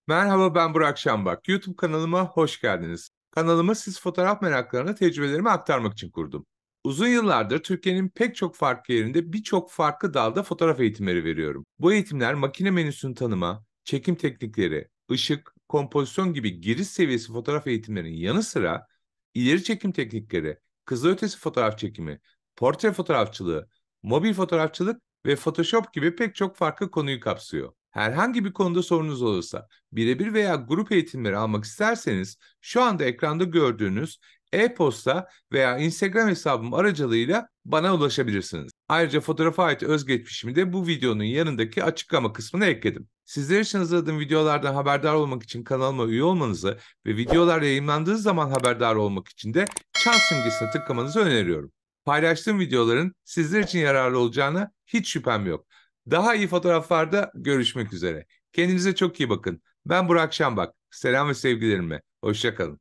Merhaba, ben Burak Şambak. YouTube kanalıma hoş geldiniz. Kanalımı siz fotoğraf meraklarına tecrübelerimi aktarmak için kurdum. Uzun yıllardır Türkiye'nin pek çok farklı yerinde birçok farklı dalda fotoğraf eğitimleri veriyorum. Bu eğitimler makine menüsünü tanıma, çekim teknikleri, ışık, kompozisyon gibi giriş seviyesi fotoğraf eğitimlerinin yanı sıra ileri çekim teknikleri, kızılötesi fotoğraf çekimi, portre fotoğrafçılığı, mobil fotoğrafçılık ve Photoshop gibi pek çok farklı konuyu kapsıyor. Herhangi bir konuda sorunuz olursa, birebir veya grup eğitimleri almak isterseniz şu anda ekranda gördüğünüz e-posta veya Instagram hesabım aracılığıyla bana ulaşabilirsiniz. Ayrıca fotoğrafa ait özgeçmişimi de bu videonun yanındaki açıklama kısmına ekledim. Sizler için hazırladığım videolardan haberdar olmak için kanalıma üye olmanızı ve videolar yayınlandığı zaman haberdar olmak için de çan simgesine tıklamanızı öneriyorum. Paylaştığım videoların sizler için yararlı olacağına hiç şüphem yok. Daha iyi fotoğraflarda görüşmek üzere. Kendinize çok iyi bakın. Ben Burak Şambak. Selam ve sevgilerimle. Hoşça kalın.